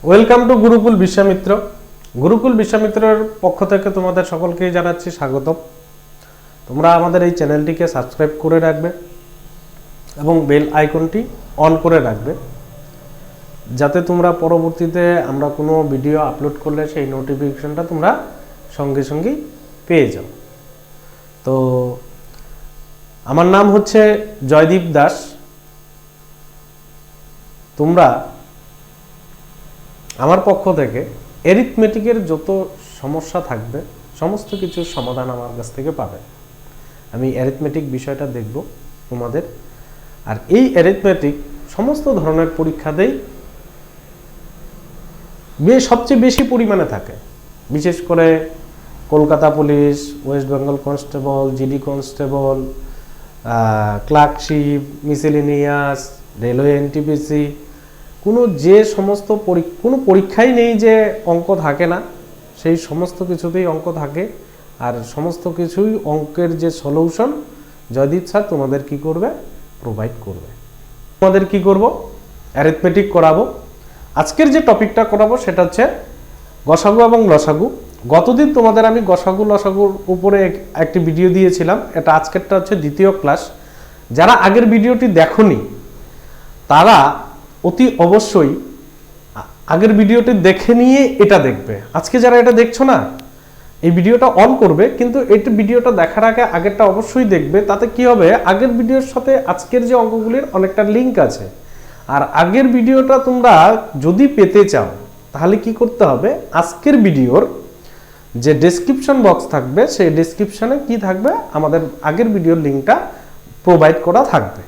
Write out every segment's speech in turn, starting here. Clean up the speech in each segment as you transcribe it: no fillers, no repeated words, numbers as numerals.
Welcome to Gurukul Vishwamitra. Gurukul বিশ্বামিত্রের পক্ষ থেকে তোমাদের সকলকেই জানাচ্ছি স্বাগতম। তোমরা আমাদের এই চ্যানেলটিকে সাবস্ক্রাইব করে রাখবে এবং বেল আইকনটি অন করে রাখবে, যাতে তোমরা পরবর্তীতে আমরা কোনো ভিডিও আপলোড করলে সেই নোটিফিকেশনটা তোমরা সঙ্গে সঙ্গেই পেয়ে যাও। তো আমার নাম হচ্ছে জয়দীপ দাস। তোমরা আমার পক্ষ থেকে অ্যারিথমেটিকের যত সমস্যা থাকবে সমস্ত কিছুর সমাধান আমার কাছ থেকে পাবে। আমি অ্যারিথমেটিক বিষয়টা দেখব তোমাদের, আর এই অ্যারিথমেটিক সমস্ত ধরনের পরীক্ষাতেই সবচেয়ে বেশি পরিমাণে থাকে, বিশেষ করে Kolkata police, West Bengal constable, GD constable, clerkship, miscellaneous, railway NTPC, যে সমস্ত কোনো পরীক্ষাই নেই যে অঙ্ক থাকে না, সেই সমস্ত কিছুতেই অঙ্ক থাকে। আর সমস্ত কিছুই অঙ্কের যে সলিউশন জয়দীপ স্যার তোমাদের কি করবে, প্রোভাইড করবে। তোমাদের কি করব, অ্যারিথমেটিক করাবো। আজকের যে টপিকটা করাবো সেটা হচ্ছে গসাগু এবং লসাগু। গতদিন তোমাদের আমি গসাগু লসাগুর উপরে একটি ভিডিও দিয়েছিলাম, এটা আজকেরটা হচ্ছে দ্বিতীয় ক্লাস। যারা আগের ভিডিওটি দেখোনি তারা অতি অবশ্যই আগের ভিডিওটি দেখে নিয়ে এটা দেখবে। আজকে যারা এটা দেখছো না, এই ভিডিওটা অন করবে, কিন্তু এই ভিডিওটা দেখার আগে আগেরটা অবশ্যই দেখবে। তাতে কি হবে, আগের ভিডিওর সাথে আজকের যে অঙ্কগুলির অনেকটা লিঙ্ক আছে। আর আগের ভিডিওটা তোমরা যদি পেতে চাও তাহলে কি করতে হবে, আজকের ভিডিওর যে ডেসক্রিপশন বক্স থাকবে সেই ডেসক্রিপশনে কি থাকবে, আমাদের আগের ভিডিওর লিঙ্কটা প্রোভাইড করা থাকবে।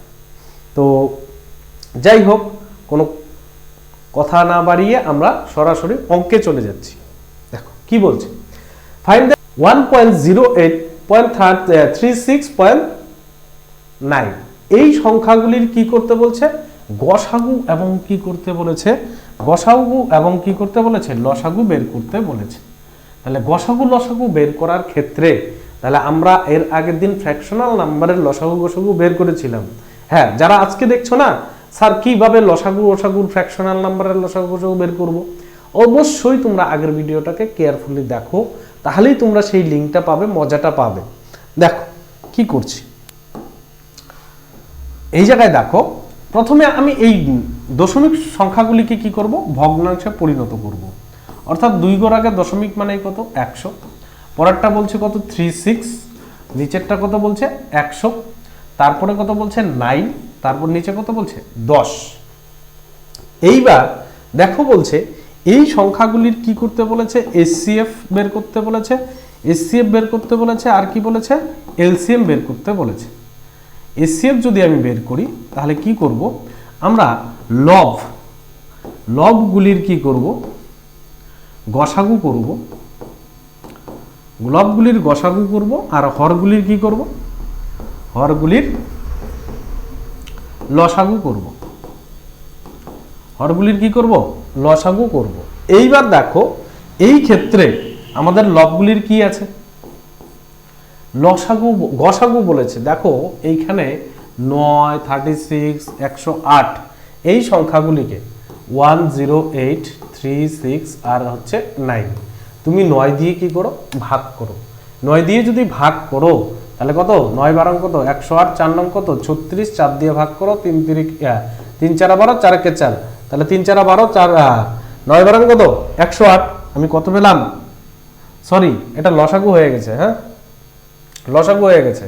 তো যাই হোক, কোনো কথা না বাড়িয়ে আমরা সরাসরি অঙ্কে চলে যাচ্ছি। দেখো কি বলছে, ফাইন্ড দ্য 1.08.36.9 এই সংখ্যাগুলির কি করতে বলছে, গসাগু এবং কি করতে বলেছে, গসাগু এবং কি করতে বলেছে, লসাগু বের করতে বলেছে। তাহলে গসাগু লসাগু বের করার ক্ষেত্রে তাহলে আমরা এর আগের দিন ফ্র্যাকশনাল নাম্বারের লসাগু গসাগু বের করেছিলাম। হ্যাঁ, যারা আজকে দেখছো না স্যার কিভাবে লসাগু ওসাগুর ফ্র্যাকশনাল নাম্বারের লসাগু গসাগু বের করব, অবশ্যই তোমরা আগের ভিডিওটাকে কেয়ারফুলি দেখো, তাহলেই তোমরা সেই লিঙ্কটা পাবে, মজাটা পাবে। দেখো কি করছি, এই জায়গায় দেখো, প্রথমে আমি এই দশমিক সংখ্যাগুলিকে কি করব, ভগ্নাংশে পরিণত করব। অর্থাৎ 2 ঘর আগে দশমিক মানে কত, 100। পরেরটা বলছে কত, 36, নিচেরটা কত বলছে 100, তারপরে কত বলছে 9, তারপর নিচে কত বলছে 10। এইবার দেখো বলছে এই সংখ্যাগুলির কি করতে বলেছে, এসসিএফ বের করতে বলেছে, এসসিএফ বের করতে বলেছে, আর কি বলেছে, এলসিএম বের করতে বলেছে। এসসিএফ যদি আমি বের করি তাহলে কি করব, আমরা লবগুলির কি করব, গসাগু করব, লবগুলির গসাগু করব, আর হরগুলির কি করব, হরগুলির লসাগু করব, হরগুলির কি করব, লসাগু করব। এইবার দেখো এই ক্ষেত্রে আমাদের লবগুলির কি আছে, লসাগু গসাগু বলেছে। দেখো এইখানে 9, 36, 108 এই সংখ্যাগুলিকে 10836 আর হচ্ছে 9 তুমি 9 দিয়ে কি করো, ভাগ করো। 9 দিয়ে যদি ভাগ করো তাহলে কত, 9 12 কত, 108, 4 9 কত 36, 4 দিয়ে ভাগ করো, 3 4 12, 4 কে 4, তাহলে 3 4 12, 4 9 12 কত 108। আমি কত পেলাম, সরি এটা লসাগু হয়ে গেছে, হ্যাঁ লসাগু হয়ে গেছে,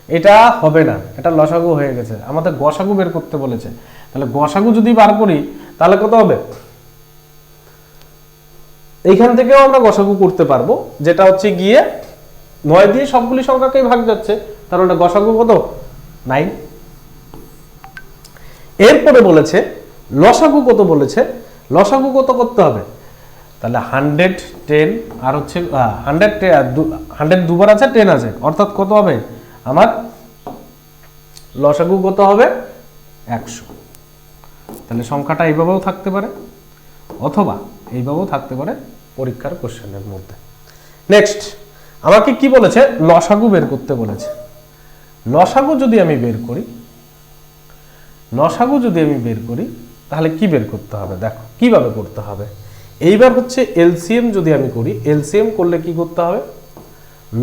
এটা হবে না, এটা লসাগু হয়ে গেছে। আমাদের গসাগু বের করতে বলেছে, তাহলে গসাগু যদি বার করি তাহলে কত হবে, এইখান থেকেও আমরা গসাগু করতে পারবো, যেটা হচ্ছে গিয়ে 9 দিয়ে সবগুলি সংখ্যাকেই ভাগ যাচ্ছে, তার মানে গসাগু কত 9। এরপরে বলেছে লসাগু কত বলেছে, লসাগু কত করতে হবে, তাহলে 110 আর হচ্ছে 100 দুবার আছে, 10 আছে, অর্থাৎ কত হবে আমার লসাগু কত হবে 100। তাহলে সংখ্যাটা এইভাবেও থাকতে পারে অথবা এইভাবেও থাকতে পারে পরীক্ষার কোশ্চেনের মধ্যে। নেক্সট আমাকে কি বলেছে, লসাগু বের করতে বলেছে। লসাগু যদি আমি বের করি তাহলে কি বের করতে হবে, দেখো কিভাবে করতে হবে। এইবার হচ্ছে এলসিএম যদি আমি করি, এলসিএম করলে কি করতে হবে,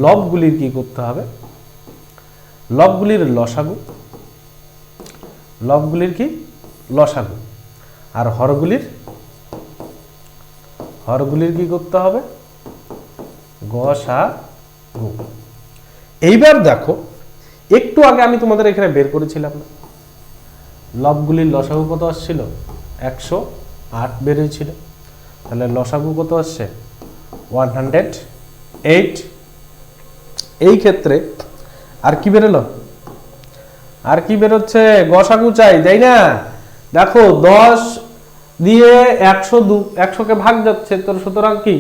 লবগুলির কি করতে হবে, লবগুলির লসাগু, লবগুলির কি লসাগু, আর হরগুলির কি করতে হবে, গসাগু। এইবার দেখো একটু আগে আমি তোমাদের এখানে বের করেছিলাম না, লবগুলির লসাগু কত আসছিল, 108 বের হয়েছিল, তাহলে লসাগু কত আসছে 108। এই ক্ষেত্রে আর কি বেরোলো, আর কি বেরোচ্ছে, গসাগু চাই, তাই না? দেখো 10 দিয়ে 100কে ভাগ যাচ্ছে, তো সুতরাং কি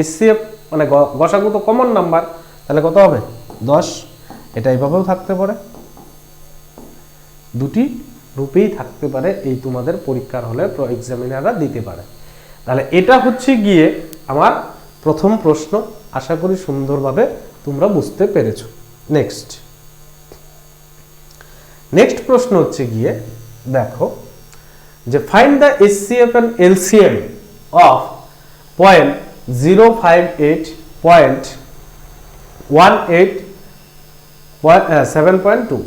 এসসিএফ মানে গসাগু তো কমন নাম্বার, তাহলে কত হবে 10। এটা এইভাবেও থাকতে পারে, দুটি রূপেই থাকতে পারে, এই তোমাদের পরীক্ষার হলে এক্সামিনাররা দিতে পারে। তাহলে এটা হচ্ছে গিয়ে আমার প্রথম প্রশ্ন, আশা করি সুন্দরভাবে তোমরা বুঝতে পেরেছো। নেক্সট প্রশ্ন হচ্ছে গিয়ে দেখো যে find the SCF and LCM of 0.058.7.2,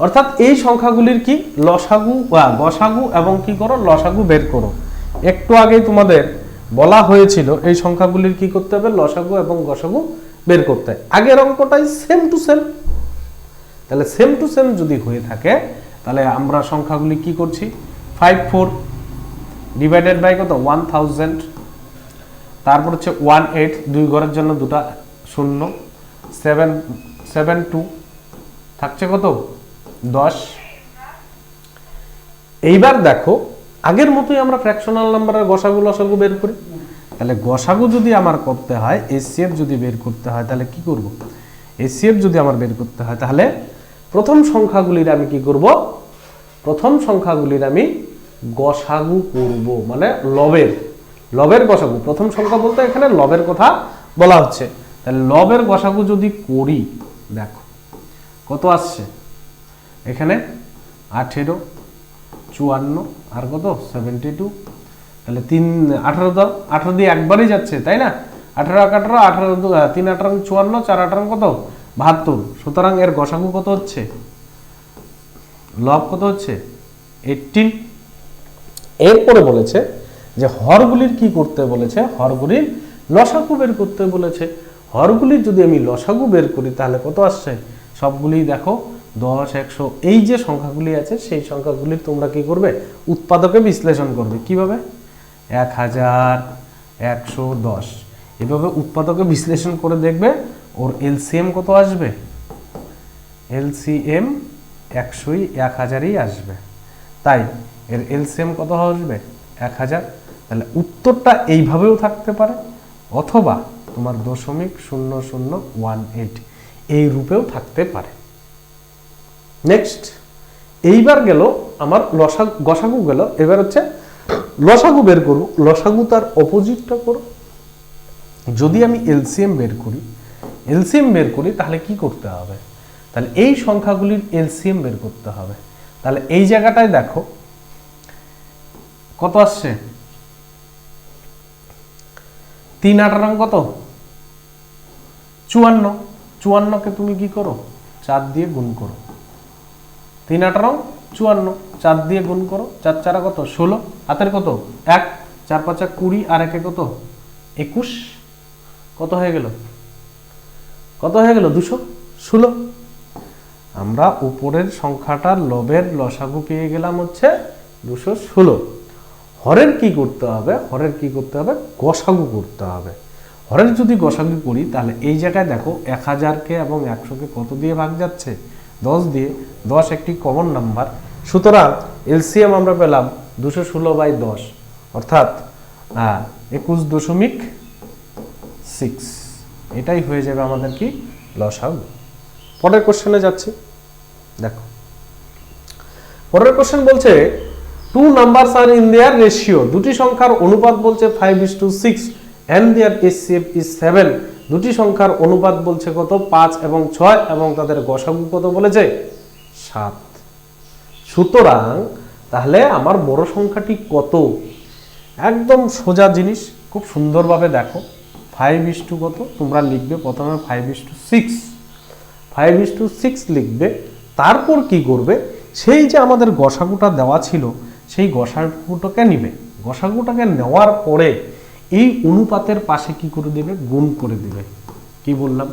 অর্থাৎ এই সংখ্যাগুলির কি লসাগু বা গসাগু এবং কি করো লসাগু বের করো। একটু আগেই তোমাদের বলা হয়েছিল এই সংখ্যাগুলির কি করতে হবে, লসাগু এবং গসাগু বের করতে হয়। আগের অঙ্কটাই সেম টু সেম, তাহলে সেম টু সেম যদি হয়ে থাকে তাহলে আমরা সংখ্যাগুলি কি করছি, 54 ডিভাইডেড বাই কত 1000, তারপর হচ্ছে 18, দুই ঘরের জন্য দুটা শূন্য, 772 থাকছে কত 10। এইবার দেখো আগের মতোই আমরা ফ্র্যাকশনাল নাম্বারের গসাগু লসাগু বের করি। তাহলে গসাগু যদি আমার করতে হয়, এসসিএফ যদি বের করতে হয়, তাহলে কি করব, এসসিএফ যদি আমার বের করতে হয় তাহলে প্রথম সংখ্যাগুলির আমি কি করব, প্রথম সংখ্যাগুলির আমি গসাগু করব, মানে লবের গসাগু। প্রথম সংখ্যা বলতে এখানে লবের কথা বলা হচ্ছে, তাহলে লবের গসাগু যদি করি, দেখো কত আসছে এখানে 18, 54 আর কত 72, তাহলে 18 দিয়ে একবারই যাচ্ছে, তাই না? 18 18 18 3 18 54, 4 18 কত 72, সুতরাং এর গসাগু কত হচ্ছে, লব কত হচ্ছে 18। এরপরে বলেছে যে হরগুলির কি করতে বলেছে, হরগুলির লসাগু বের করতে বলেছে। হরগুলির যদি আমি লসাগু বের করি তাহলে কত আসছে, সবগুলি দেখো 10 100, এই যে সংখ্যাগুলি আছে সেই সংখ্যাগুলির তোমরা কি করবে, উৎপাদকে বিশ্লেষণ করবে। কিভাবে, 1000 110, এভাবে উৎপাদকে বিশ্লেষণ করে দেখবে ওর এলসিএম কত আসবে, এলসিএম 100ই 1000ই আসবে, তাই এর এলসিএম কত আসবে 1000। তাহলে উত্তরটা এইভাবেও থাকতে পারে, অথবা তোমার 0.0018 এই রূপেও থাকতে পারে। নেক্সট, এইবার গেল আমার গসাগু গেল, এবার হচ্ছে লসাগু বের করব। লসাগু তার অপোজিটটা করো, যদি আমি এলসিএম বের করি তাহলে কি করতে হবে, তাহলে এই সংখ্যাগুলির এলসিএম বের করতে হবে। তাহলে এই জায়গাটায় দেখো কত আসছে, 3 18 কত 54, 54কে তুমি কি করো 4 দিয়ে গুণ করো, 3 18 54, 4 দিয়ে গুণ করো, 4 4 কত 16, হাতের কত 1, 4 5 20 আর 1 কত 21, কত হয়ে গেল 216। আমরা উপরের সংখ্যাটার লবের লসাগু পেয়ে গেলাম হচ্ছে 216। হরের কি করতে হবে, গসাগু করতে হবে। হরের যদি গসাগু করি তাহলে এই জায়গায় দেখো 1000কে এবং 100কে কত দিয়ে ভাগ যাচ্ছে, 10 দিয়ে। 10 একটি কমন নাম্বার, সুতরাং এলসিএম আমরা পেলাম 216/10, অর্থাৎ 21.6, এটাই হয়ে যাবে আমাদের কি লসাগু। পরের কোশ্চেনে যাচ্ছি, দেখো পরের কোশ্চেন বলছে 2 numbers are in their ratio, দুটি সংখ্যার অনুপাত বলছে 5:6 and their HCF is 7, দুটি সংখ্যার অনুপাত বলছে কত 5 এবং 6 এবং তাদের গসাগু কত বলেছে 7। সুতরাং তাহলে আমার বড় সংখ্যাটি কত, একদম সোজা জিনিস, খুব সুন্দরভাবে দেখো। 5:, কত তোমরা লিখবে প্রথমে 5:6, 5:6 লিখবে। তারপর কি করবে, সেই যে আমাদের গসাগুটা দেওয়া ছিল সেই গসাগুটাকে নিবে। গসাগুটাকে নেওয়ার পরে এই অনুপাতের পাশে কি করে দেবে, গুণ করে দেবে। কি বললাম,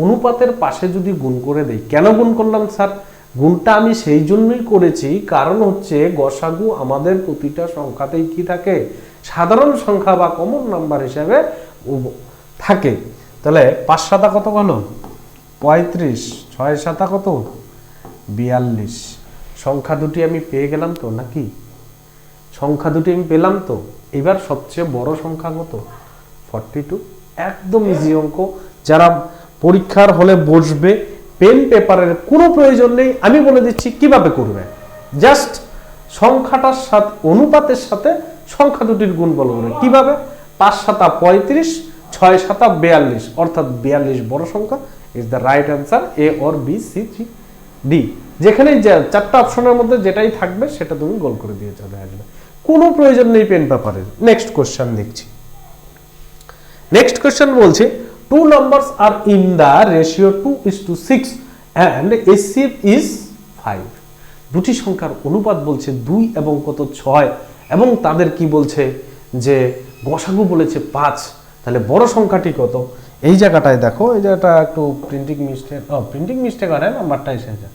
অনুপাতের পাশে যদি গুণ করে দেই, কেন গুণ করলাম স্যার? গুণটা আমি সেই জন্যই করেছি, কারণ হচ্ছে গসাগু আমাদের প্রতিটা সংখ্যাতেই কি থাকে, সাধারণ সংখ্যা বা কমন নাম্বার হিসাবে থাকে। তাহলে 5 7 কত হলো 35, 6 7 কত 42। সংখ্যা দুটি আমি পেয়ে গেলাম তো নাকি? সংখ্যা দুটি আমি পেলাম তো। এবার সবচেয়ে বড় সংখ্যা কত, 42। একদম ইজি অঙ্ক। যারা পরীক্ষার হলে বসবে, পেন পেপারের কোনো প্রয়োজন নেই, আমি বলে দিচ্ছি কিভাবে করবে। জাস্ট সংখ্যাটার সাথে অনুপাতের সাথে সংখ্যা দুটির গুণফল করবে। কিভাবে? 5 7 35, 6 7 42, অর্থাৎ 42 বড় সংখ্যা। Is the right answer, A or B C D. যেখানেই চারটা অপশনের মধ্যে যেটাই থাকবে সেটা তুমি গোল করে দিয়ে চলে আসবে, কোনো প্রয়োজন নেই পেন পেপারের। নেক্সট কোশ্চেন দেখছি। নেক্সট কোশ্চেন বলছে, 2 numbers are in the ratio 2:6 and HCF is 5. দুটি সংখ্যার অনুপাত বলছে 2 এবং কত 6, এবং তাদের কি বলছে যে গসাগু বলেছে 5। তাহলে বড় সংখ্যাটি কত? এই জায়গাটায় দেখো, এই জায়গাটা একটু প্রিন্টিং মিস্টেক হয়, নাম্বারটা এসেছে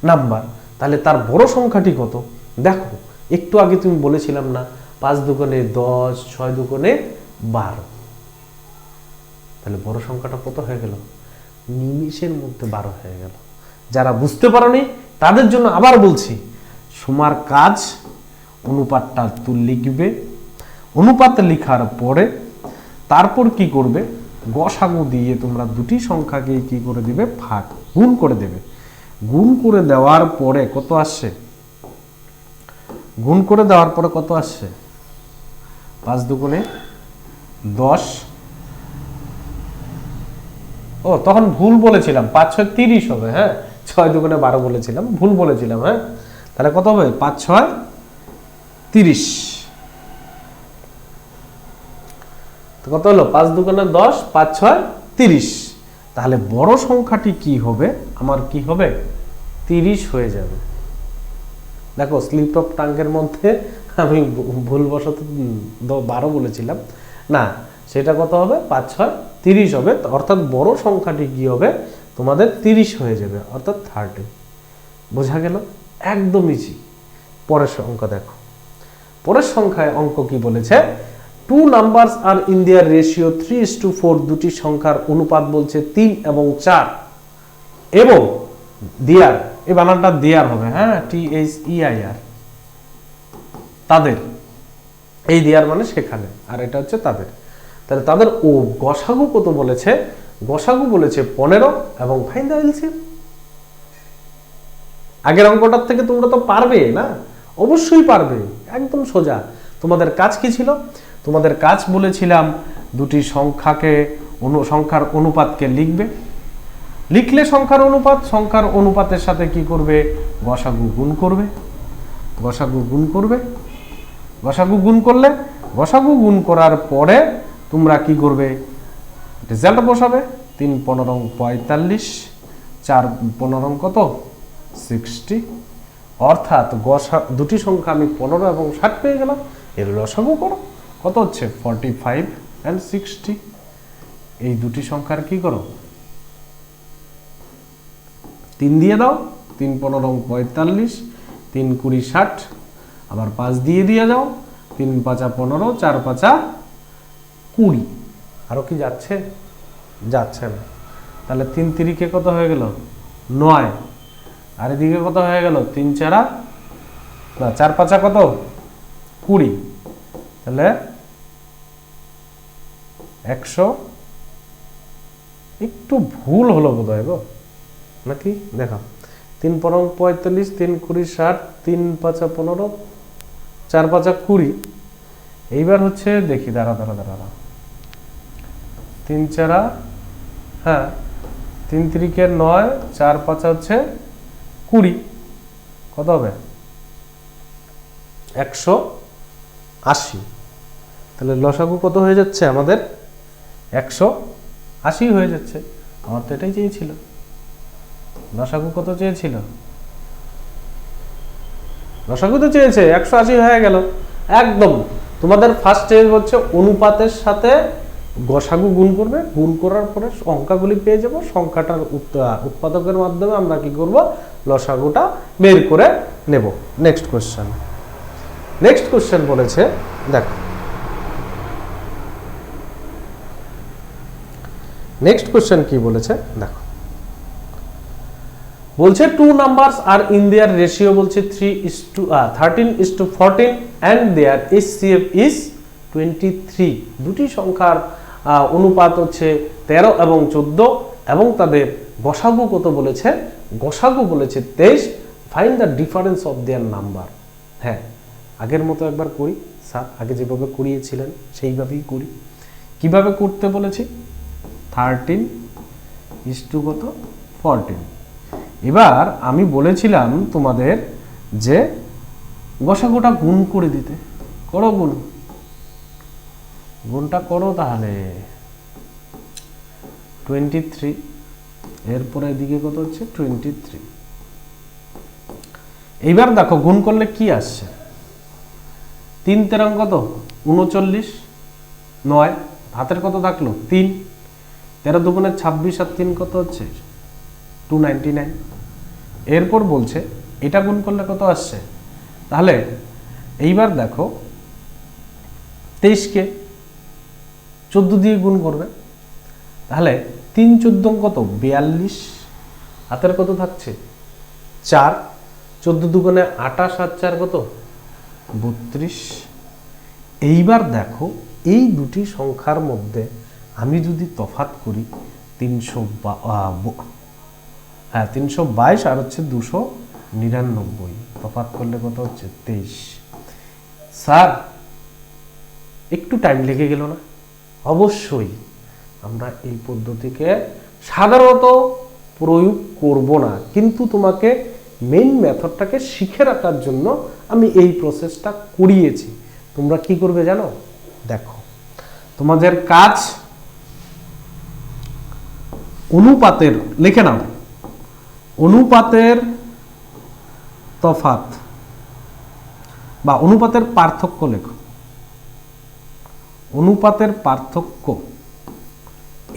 নাম্বার। তাহলে তার বড় সংখ্যাটি কত দেখো। একটু আগে তুমি বলেছিলাম না, 5 দুগুণে 10, 6 দুগুণে 12। তাহলে বড় সংখ্যাটা কত হয়ে গেল? নিমিষের মধ্যে 12 হয়ে গেল। যারা বুঝতে পারোনি তাদের জন্য আবার বলছি, সমার কাজ, অনুপাতটা তুই লিখবে। অনুপাত লেখার পরে তারপর কি করবে, গসাগু দিয়ে তোমরা দুটি সংখ্যাকে কি করে দিবে, ভাগ, গুণ করে দেবে। গুণ করে দেওয়ার পরে কত আসছে, গুণ করে দেওয়ার পরে কত আসছে, 5 দুগুণে 10। ও তখন ভুল বলেছিলাম, 5 6 30 হবে। হ্যাঁ, 6 দুগুণে 12 বলেছিলাম, ভুল বলেছিলাম। হ্যাঁ, তাহলে কত হবে, 5 6 30। তো কত হলো, 5 দুগুণে 10, 5 6 30। তাহলে বড় সংখ্যাটি কি হবে, আমার কি হবে, 30 হয়ে যাবে। দেখো স্লিপ অফ টাঙ্গের মধ্যে আমি ভুলবশত 12 বলেছিলাম না, সেটা কত হবে, 5 6 30 হবে। অর্থাৎ বড় সংখ্যাটি কি হবে তোমাদের 30 হয়ে যাবে, অর্থাৎ 30। বোঝা গেল? একদম ইজি। পরের সংখ্যা দেখো। পরের সংখ্যায় অঙ্ক কি বলেছে, 2 numbers are in their ratio 3:4. দুটি সংখ্যার অনুপাত বলছে 3 এবং 4, এবং দেয়ার, এই বানানটা দেয়ার হবে। হ্যাঁ, THEIR, তাদের। এই দেয়ার মানে সেখানে, আর এটা হচ্ছে তাদের। তাহলে তাদের ও গসাগু কত বলেছে, গসাগু বলেছে 15, এবং ফাইন্ড দ্য এলসিএম। আগের অঙ্কটার থেকে তোমরা তো পারবে না, অবশ্যই পারবে, একদম সোজা। তোমাদের কাজ কি ছিল, তোমাদের কাজ বলেছিলাম দুটি সংখ্যাকে, সংখ্যার অনুপাতকে লিখবে। লিখলে সংখ্যার অনুপাত, সংখ্যার অনুপাতের সাথে কি করবে, গসাগু গুণ করবে। গসাগু গুণ করবে, গসাগু গুণ করলে, গসাগু গুণ করার পরে তোমরা কি করবে, রেজাল্ট বসাবে। 3 15 45, 4 15 কত 60। অর্থাৎ দুটি সংখ্যা আমি 15 এবং 60 পেয়ে গেলাম। এর লসাগু করো, কত হচ্ছে 45 and 60। এই দুটি সংখ্যার কি করো, 3 দিয়ে দাও, 3 15 45, 3 20 60, আবার 5 দিয়ে দাও, 3 5 15, 4 5 20। আরো কি যাচ্ছে, যাচ্ছে না। তাহলে 3 3 কত হয়ে গেল 9, আর এদিকে কত হয়ে গেল 3 4 না 4 5 কত 20। তাহলে 100, একটু ভুল হলো বোধহয় গো নাকি, দেখো 3 15 45, 3 20 60, 3 5 15, 4 5 20। এইবার হচ্ছে দেখি, দাঁড়া 3 4, হ্যাঁ 3 3 9, 4 5 হচ্ছে 20, কত হবে 180। তাহলে লসাগু কত হয়ে যাচ্ছে আমাদের 180 হয়ে যাচ্ছে। আমার তো এটাই চেয়েছিল, লসাগু কত চেয়েছিল, লসাগু তো চেয়েছে 180 হয়ে গেল একদম। তোমাদের ফার্স্ট স্টেজ হচ্ছে অনুপাতের সাথে গসাগু গুণ করবে, গুণ করার পরে সংখ্যাগুলি পেয়ে যাব, সংখ্যাটার উৎপাদকের মাধ্যমে আমরা কি করব, লসাগুটা বের করে নেব। নেক্সট কোশ্চেন, নেক্সট কোশ্চেন বলেছে, দেখো নেক্সট কোশ্চেন কি বলেছে দেখো, বলছে two numbers are in their ratio বলছে 13:14 and their HCF is 23। দুটি সংখ্যার অনুপাত হচ্ছে 13 এবং 14 এবং তাদের গসাগু কত বলেছে, গসাগু বলেছে 23। Find the difference of their number. হ্যাঁ, আগের মতো একবার করি স্যার, আগে যেভাবে করিয়েছিলেন সেইভাবেই করি। কিভাবে করতে বলেছি, 13:14। এবার আমি বলেছিলাম তোমাদের যে গসাগুটা গুণ করে দিতে, করো গুণ, গুণটা করো তাহলে 23, এরপরে এদিকে কত হচ্ছে 23। এইবার দেখো গুণ করলে কি আসছে, 3 তেরং কত 39, 9 হাতের কত থাকলো 3, 13 দুগুণে 26 আর 3 কত হচ্ছে 299। এরপর বলছে এটা গুণ করলে কত আসছে, তাহলে এইবার দেখো 23কে 14 দিয়ে গুণ করবে, তাহলে 3 14 কত 42, হাতের কত থাকছে 4, 14 দুগুণে 28 আর 4 কত 32। এইবার দেখো এই দুটি সংখ্যার মধ্যে আমি যদি তফাৎ করি 322 আর হচ্ছে 299, তফাৎ করলে কত হচ্ছে 23। স্যার একটু টাইম লেগে গেল না? অবশ্যই আমরা এই পদ্ধতিকে সাধারণত প্রয়োগ করব না, কিন্তু তোমাকে মেইন মেথডটাকে শিখে রাখার জন্য আমি এই প্রসেসটা করিয়েছি। তোমরা কি করবে জানো, দেখো তোমাদের কাজ অনুপাতের লিখে নাও, অনুপাতের তফাৎ বা অনুপাতের পার্থক্য লেখো, অনুপাতের পার্থক্য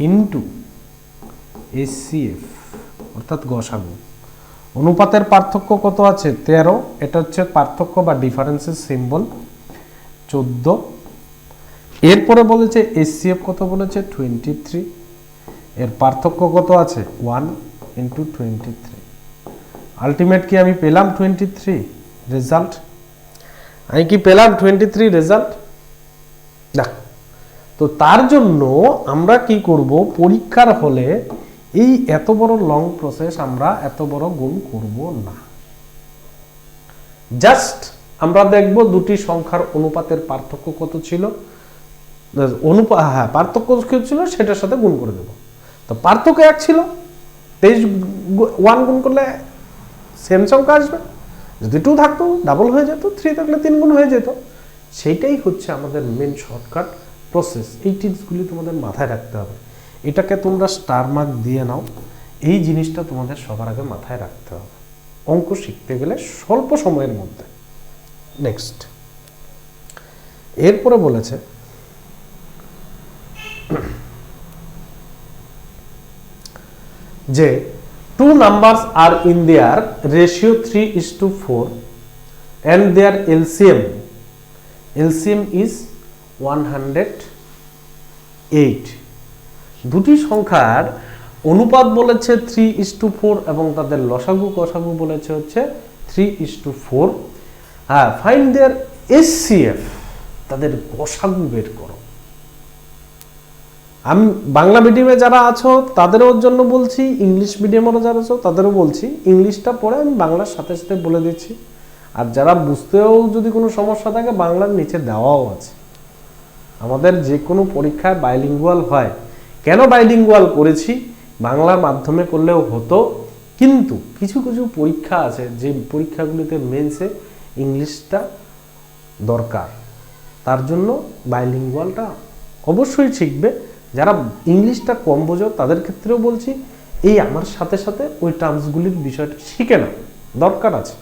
ইনটু HCF অর্থাৎ গসাগু। অনুপাতের পার্থক্য কত আছে 13, এটা হচ্ছে পার্থক্য বা ডিফারেন্সের সিম্বল 14। এরপরে বলেছে HCF কত বলেছে 23, এর পার্থক্য কত আছে 1 ইন্টু 23। আলটিমেট কি আমি পেলাম 23 রেজাল্ট, আমি কি পেলাম 23 রেজাল্ট। দেখ, তো তার জন্য আমরা কি করব, পরীক্ষার হলে এই এত বড় লং প্রসেস আমরা এত বড় গুণ করব না, জাস্ট আমরা দেখব দুটি সংখ্যার অনুপাতের পার্থক্য কত ছিল, পার্থক্য কি ছিল সেটার সাথে গুণ করে দেব। তো পার্থক্য 1 ছিল, 23 1 গুণ করলে সেম সংখ্যা আসবে, যদি 2 থাকতো ডাবল হয়ে যেত, 3 থাকলে 3 গুণ হয়ে যেত। সেইটাই হচ্ছে আমাদের মেন শর্টকাট প্রসেস। এই টিপসগুলি তোমাদের মাথায় রাখতে হবে, এটাকে তোমরা স্টার মার্ক দিয়ে নাও। এই জিনিসটা তোমাদের সবার আগে মাথায় রাখতে হবে অঙ্ক শিখতে গেলে স্বল্প সময়ের মধ্যে। নেক্সট, এরপরে বলেছে যে two numbers are in their ratio 3:4 and their LCM is 108। দুটি সংখ্যার অনুপাত বলেছে 3:4 এবং তাদের লসাগু গসাগু বলেছে হচ্ছে 3:4। হ্যাঁ, ফাইন্ড দেয়ার HCF, তাদের গসাগু বের করো। আমি বাংলা মিডিয়ামে যারা আছো তাদেরও জন্য বলছি, ইংলিশ মিডিয়ামেরও যারা আছো তাদেরও বলছি, ইংলিশটা পড়ে আমি বাংলার সাথে সাথে বলে দিচ্ছি। আর যারা বুঝতেও যদি কোনো সমস্যা থাকে বাংলার নিচে দেওয়াও আছে। আমাদের যে কোনো পরীক্ষায় বাইলিঙ্গুয়াল হয়, কেন বাইলিঙ্গুয়াল করেছি, বাংলার মাধ্যমে করলেও হতো, কিন্তু কিছু কিছু পরীক্ষা আছে যে পরীক্ষাগুলিতে মেন্সে ইংলিশটা দরকার। তার জন্য বাইলিঙ্গুয়ালটা অবশ্যই শিখবে। যারা ইংলিশটা কম বোঝো তাদের ক্ষেত্রেও বলছি, এই আমার সাথে সাথে ওই টার্মসগুলির বিষয়টা শিখে নাও, দরকার আছে।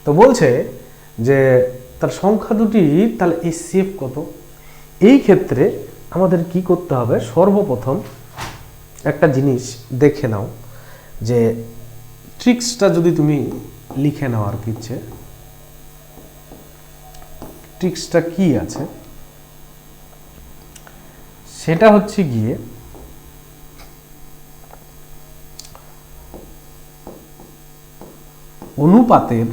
তো বলছে যে তার সংখ্যা দুটি, তাহলে এসসিএফ কত? এই ক্ষেত্রে আমাদের কি করতে হবে, সর্বপ্রথম একটা জিনিস দেখে নাও, যে ট্রিক্সটা যদি তুমি লিখে নাও, আর কি ট্রিক্সটা কি আছে, সেটা হচ্ছে গিয়ে অনুপাতের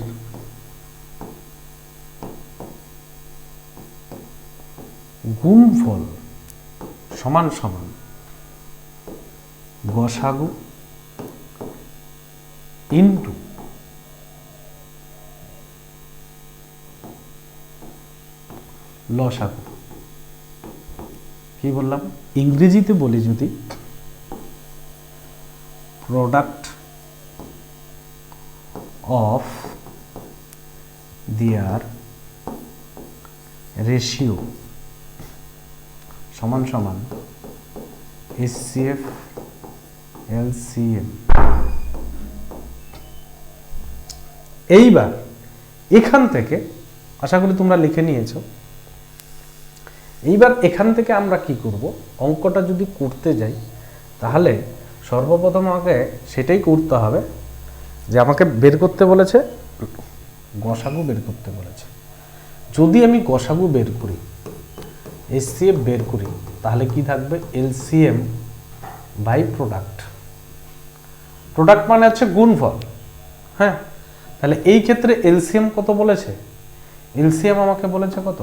গুণফল সমান সমান গসাগু ইন্টু লসাগু। কি বললাম? ইংরেজিতে বলি যদি, প্রোডাক্ট অফ দেয়ার রেশিও সমান সমান এসসিএফ এলসিএম। এইবার এখান থেকে, আশা করি তোমরা লিখে নিয়েছো, এইবার এখান থেকে আমরা কি করব, অঙ্কটা যদি করতে যাই তাহলে সর্বপ্রথম আমাকে সেটাই করতে হবে যে আমাকে বের করতে বলেছে, গসাগু বের করতে বলেছে। যদি আমি গসাগু বের করি, এসসিএফ বের করি, তাহলে কি থাকবে, এলসিএম বাই প্রোডাক্ট। প্রোডাক্ট মানে হচ্ছে গুণফল। হ্যাঁ, তাহলে এই ক্ষেত্রে এলসিএম কত বলেছে? এলসিএম আমাকে বলেছে কত,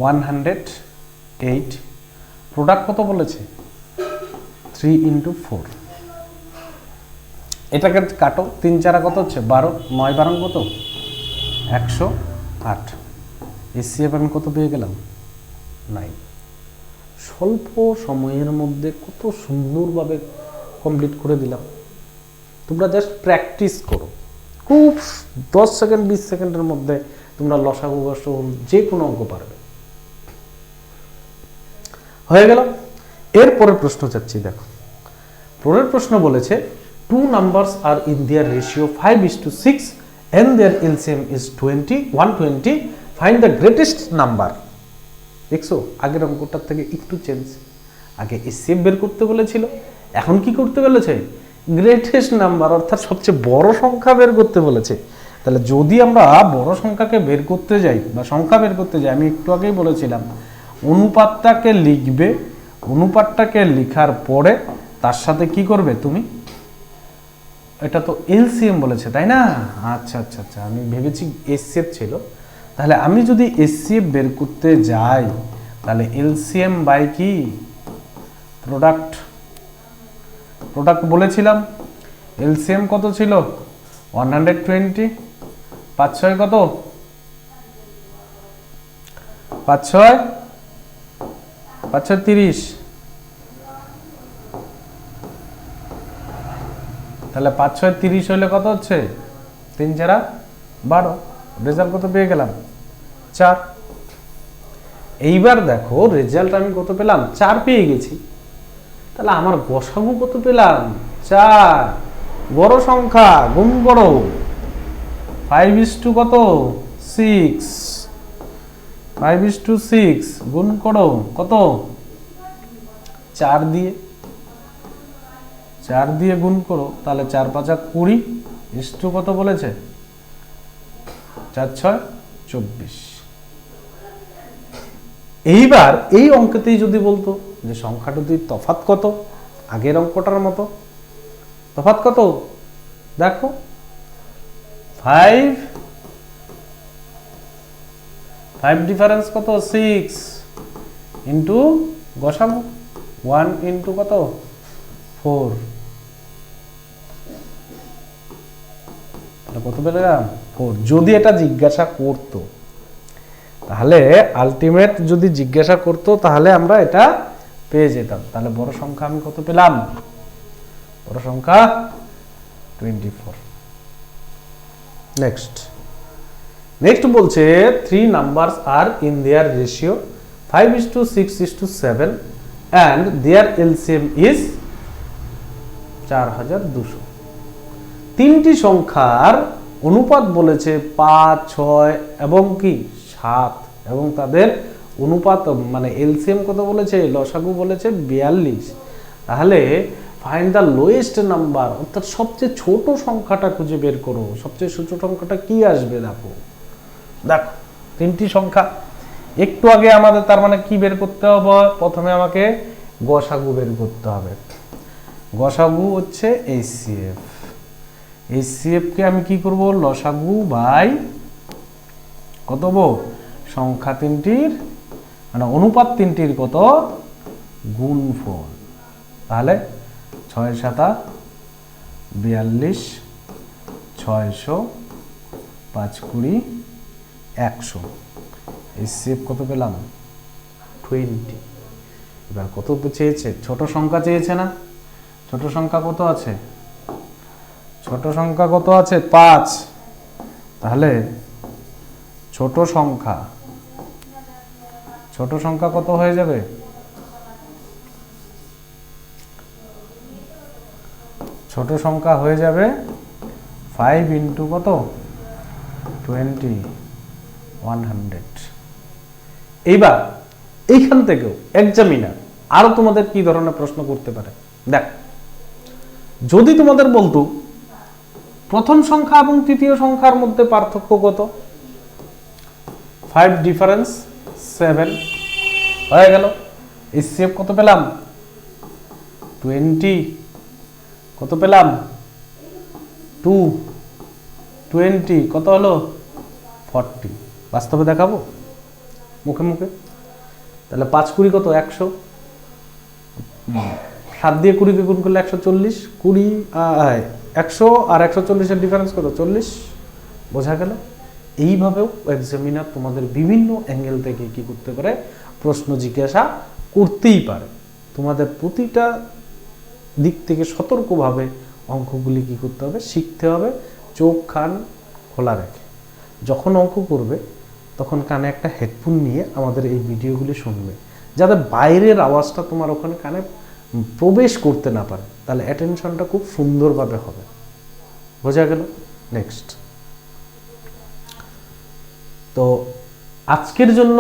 108। প্রোডাক্ট কত বলেছে, 3 × 4। এটাকে কাটো, 3 4 কত হচ্ছে 12, 9 12 কত 108। এসসিএফ আমি কত পেয়ে গেলাম, 9। স্বল্প সময়ের মধ্যে কত সুন্দরভাবে কমপ্লিট করে দিলাম। তোমরা জাস্ট প্র্যাকটিস করো, খুব 10 সেকেন্ড 20 সেকেন্ডের মধ্যে তোমরা লসাগু গসাগু যে কোনো অঙ্ক পারবে। হয়ে গেল। এরপরের প্রশ্ন চাচ্ছি, দেখো পরের প্রশ্ন বলেছে, 2 numbers are in their ratio 5:6 and their LCM is 120, find the greatest number। দেখছো, আগের অঙ্কটার থেকে একটু চেঞ্জ। আগে এসসিএফ বের করতে বলেছিল, এখন কি করতে বলেছে, গ্রেটেস্ট নাম্বার, অর্থাৎ সবচেয়ে বড় সংখ্যা বের করতে বলেছে। তাহলে যদি আমরা বড় সংখ্যাকে বের করতে যাই বা সংখ্যা বের করতে যাই, আমি একটু আগেই বলেছিলাম অনুপাতটাকে লিখবে, অনুপাতটাকে লেখার পরে তার সাথে কি করবে তুমি, এটা তো এলসিএম বলেছে তাই না? আচ্ছা আচ্ছা আচ্ছা, আমি ভেবেছি এসসিএফ ছিল। তাহলে আমি যদি এসসিএফ বের করতে যাই, তাহলে এলসিএম বাই কি, প্রোডাক্ট। প্রোডাক্ট বলেছিলাম, এলসিএম কত ছিল 120, 5 6 কত, 5 6 30। তাহলে 5 6 30 হলে কত হচ্ছে, 3 4 12। রেজাল্ট কত পেয়ে গেলাম, 4। এইবার দেখো রেজাল্ট আমি কত পেলাম, 4 পেয়ে গেছি। তাহলে আমার গসাগু কত পেলাম, 4। বড় সংখ্যা গুণ করো, 5:6 কত 6, 5:6 গুণ করো কত, 4 দিয়ে, 4 দিয়ে গুণ করো, তাহলে 4 5 20, ইস্টু কত বলেছে, 4 6 24। এইবার এই অঙ্কতেই যদি বলতো যে সংখ্যা দুটির তফাৎ কত, আগের অঙ্কটার মতো তফাৎ কত, দেখো 5 ডিফারেন্স কত 6 ইন্টু গসাগু 1 ইন্টু কত 4, কত পেলাম 4। যদি এটা জিজ্ঞাসা করতো, তাহলে আলটিমেট যদি জিজ্ঞাসা করতো তাহলে আমরা এটা পেয়ে যেতাম। তাহলে বড় সংখ্যা আমি কত পেলাম, বড় সংখ্যা 24। নেক্সট, নেক্সট বলছে 3 numbers are in their ratio 5:6:7 and their LCM is 4200। তিনটি সংখ্যার অনুপাত বলেছে 5, 6 এবং কি 7, এবং তাদের অনুপাত মানে এলসিএম কত বলেছে, লসাগু বলেছে 42। তাহলে ফাইন্ড দ্য লোয়েস্ট নাম্বার, অর্থাৎ সবচেয়ে ছোট সংখ্যাটা খুঁজে বের করো। সবচেয়ে ছোট সংখ্যাটা কি আসবে দেখো। দেখো তিনটি সংখ্যা একটু আগে আমাদের তার মানে কি বের করতে হবে, প্রথমে আমাকে গসাগু বের করতে হবে। গসাগু হচ্ছে এইচসিএফ, এইচসিএফ কে আমি কি করব, লসাগু বাই কত সংখ্যা তিনটির মানে অনুপাত তিনটির কত গুণফল। তাহলে 6 7 42, 600, 5 20, 100। এইচসিএফ কত পেলাম 20। এবার কত চেয়েছে, ছোট সংখ্যা চেয়েছে না, ছোট সংখ্যা কত আছে, ছোট সংখ্যা কত আছে 5। তাহলে ছোট সংখ্যা কত হয়ে যাবে, ছোট সংখ্যা হয়ে যাবে 5 ইন্টু কত 20, 100। এইবার এইখান থেকেও এক্সামিনার আরো তোমাদের কি ধরনের প্রশ্ন করতে পারে। দেখ, যদি তোমাদের বলতো প্রথম সংখ্যা এবং তৃতীয় সংখ্যার মধ্যে পার্থক্য কত, 5 ডিফারেন্স 7 হয়ে গেল। এইচসিএফ কত পেলাম 20, কত পেলাম 2, 20 কত হলো 40। বাস্তবে দেখাবো মুখে মুখে। তাহলে 5 20 কত 100, 7 দিয়ে 20 কে গুণ করলে 140, 20 100 আর 140 এর ডিফারেন্স কত 40। বোঝা গেল। এইভাবেও এক্সামিনার তোমাদের বিভিন্ন অ্যাঙ্গেল থেকে কি করতে পারে, প্রশ্ন জিজ্ঞাসা করতেই পারে। তোমাদের প্রতিটা দিক থেকে সতর্কভাবে অঙ্কগুলি কি করতে হবে, শিখতে হবে, চোখ কান খোলা রেখে। যখন অঙ্ক করবে তখন কানে একটা হেডফোন নিয়ে আমাদের এই ভিডিওগুলি শুনবে, যাতে বাইরের আওয়াজটা তোমার ওখানে কানে প্রবেশ করতে না পারে, তাহলে অ্যাটেনশনটা খুব সুন্দরভাবে হবে। বোঝা গেল। নেক্সট, তো আজকের জন্য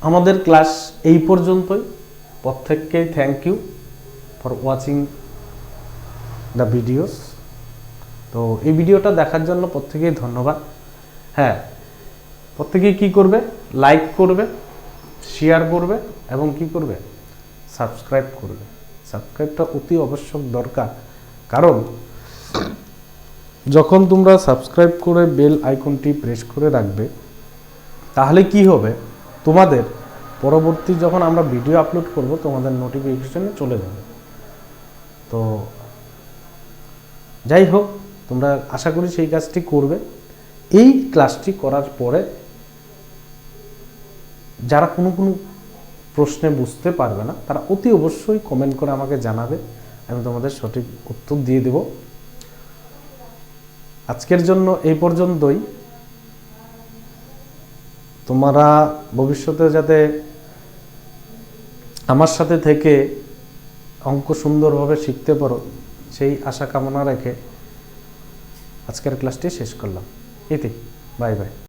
আমাদের ক্লাস এই পর্যন্তই। প্রত্যেককে thank you for watching the videos. তো এই ভিডিওটা দেখার জন্য প্রত্যেকেই ধন্যবাদ। হ্যাঁ, প্রত্যেকেই কি করবে, লাইক করবে, শেয়ার করবে এবং কি করবে, সাবস্ক্রাইব করবে। সাবস্ক্রাইবটা অতি আবশ্যক দরকার, কারণ যখন তোমরা সাবস্ক্রাইব করে বেল আইকনটি প্রেস করে রাখবে, তাহলে কি হবে, তোমাদের পরবর্তী যখন আমরা ভিডিও আপলোড করব তোমাদের নোটিফিকেশনে চলে যাবে। তো যাই হোক, তোমরা আশা করি সেই কাজটি করবে। এই ক্লাসটি করার পরে যারা কোনো প্রশ্নে বুঝতে পারবে না, তারা অতি অবশ্যই কমেন্ট করে আমাকে জানাবে, আমি তোমাদের সঠিক উত্তর দিয়ে দেব। আজকের জন্য এই পর্যন্তই। তোমরা ভবিষ্যতে যাতে আমার সাথে থেকে অঙ্ক সুন্দরভাবে শিখতে পারো, সেই আশা কামনা রেখে আজকের ক্লাসটি শেষ করলাম। ইতি, বাই বাই।